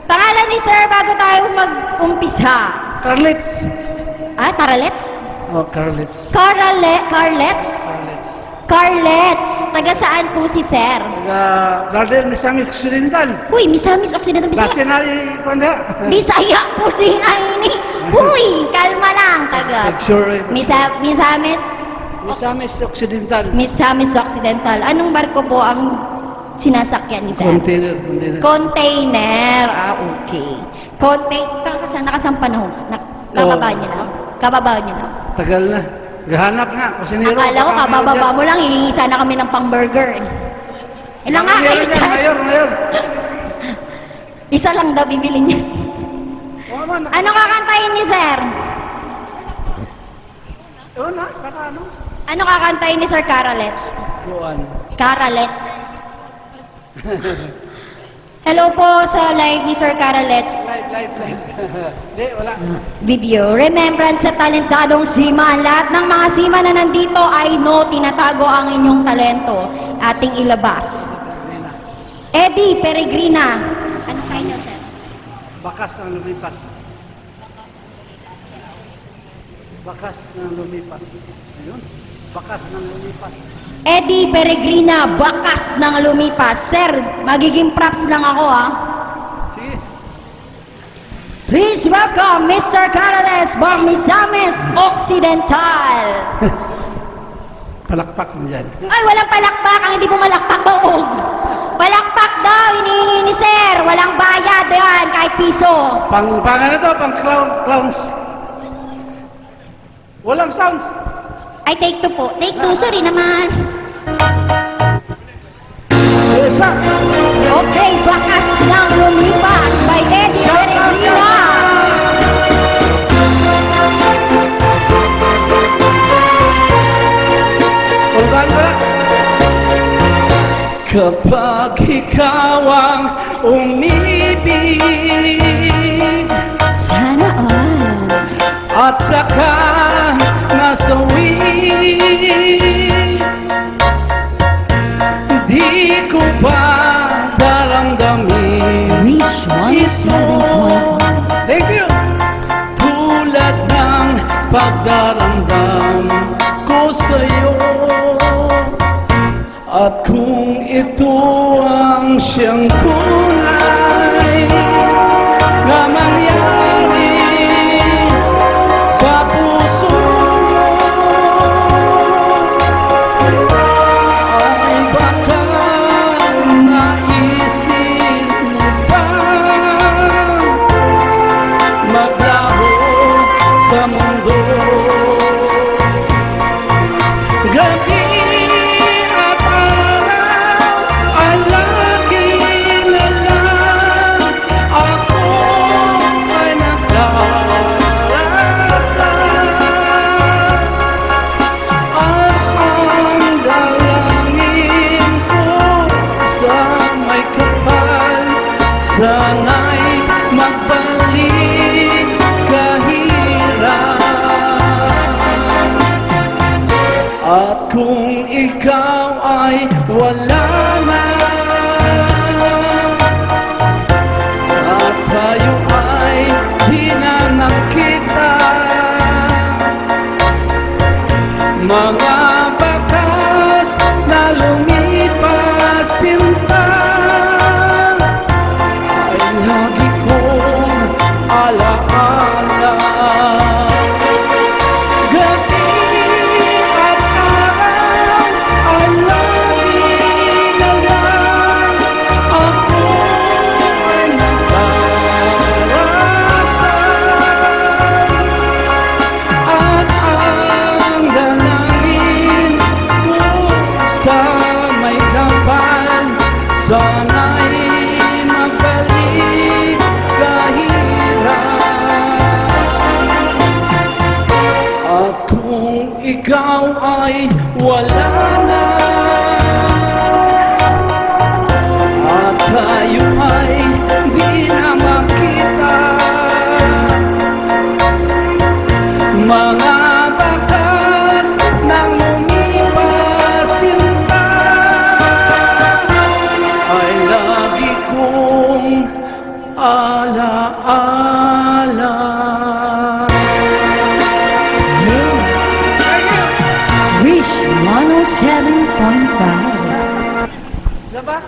Pangalan ni sir bago tayo mag-umpisa. Carlets. Taralets? Oh, Carlets. Carlets? Carlets. Carlets. Taga saan po si sir? Garden Misamis Occidental. Uy, Misamis Occidental Bisaya. Basenari, kuanda. Bisaya po ni Aini. Uy, kalma lang. Taga. Sure. Misamis Misamis Occidental. Occidental. Anong barko po ang sinasakyan ni sir? Container. Container. Okay. Nakasampa na ho. Kababa niyo na. Kababa niyo na. Tagal na. Gahanap nga. Kusinero. Akala ko kabababa mo lang, hihingi sana kami ng pang-burger. Ilang nga kayo dyan? Mayor. Isa lang daw bibili niya. Ano kakantayin ni sir? Ano kakantayin ni Sir Caralets? Caralets? Hello po sa live ni Sir Caralets. Live. Hindi, wala. Video. Remembrance sa talentadong seaman. Lahat ng mga seaman na nandito ay tinatago ang inyong talento. Ating ilabas. Eddie Peregrina. Ano kayo niyo, sir? Bakas ng lumipas. Ayun. Bakas ng lumipas. Eddie Peregrina, bakas ng lumipas. Sir, magiging props lang ako, ha? Sige. Please welcome Mr. Carales from Misamis Occidental. Palakpak mo dyan. Ay, walang palakpak. Ang hindi pumalakpak, baog. Palakpak daw, hinihingi ni sir. Walang bayad yan, kahit piso. Pang ano to? Pang clowns. Walang sounds. Ay, take two po. Take two, sorry naman. Isa. Okay, bakas ng lumipas by Eddie Peregrina. Pulgaan ko na. Kapag ikaw ang umibig Sana all. at saka nasawi, di ko ba daramdamin Wish ito? Thank you! Tulad ng pagdaramdam ko sa'yo. At kung ito ang siyang tunay na mangyari sa puso mo, ay baka naisip mo ba maglaho sa mundo? Gabi at araw ay lagi na lang ako ay nagdarasa. At ang dalangin ko sa may kapal, sana'y magbalik kahirap. At kung ikaw ay wala na, at tayo ay di na nakita, mga bakas na lumipas sinta ay lagi kong alaala. Gabi at araw ay lagi na lang ako ay nagdarasa. At ang dalangin ko sa may kapal, sana'y magbalik kahirap. Wish 107.5. Diba?